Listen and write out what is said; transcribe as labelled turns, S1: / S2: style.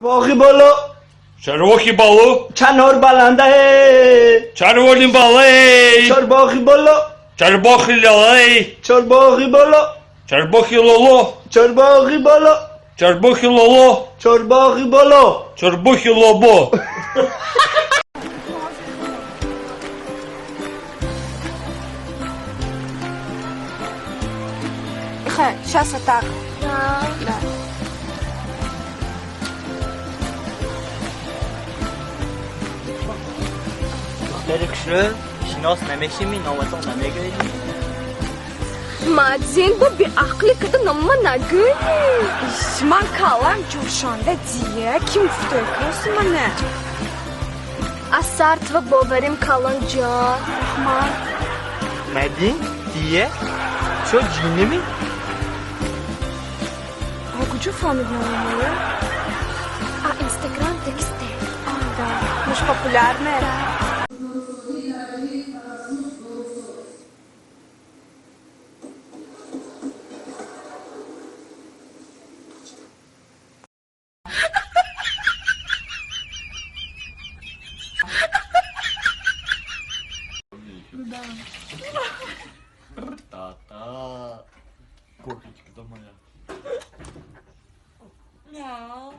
S1: Бохиболо,
S2: Червохи балу,
S1: чанор баланде,
S2: червоні балей,
S1: чорбохиболо,
S2: чербохи лялей,
S1: чорбохиболо,
S2: чербохи лоло,
S1: чорбохиболо,
S2: чербохи лоло,
S1: чорбохиболо.
S2: чербухи лобо.
S3: Сейчас вот так.
S4: Да.
S3: Да.
S5: Berkshire, شناس نمیشی نواتون نمیگیری.
S4: Madzen bu bir aklı kadın ama ne gün?
S3: Man kalan coşanda diye kim tutuyorsun bana?
S4: Asart ve boverim kalınca.
S3: Rahman.
S5: Medin diye çok cini mi?
S3: Okucu familya olmalı.
S4: A Instagram tekste.
S3: Da. Муж популярная.
S5: Та-та. Копічка до моя.
S3: Мяу.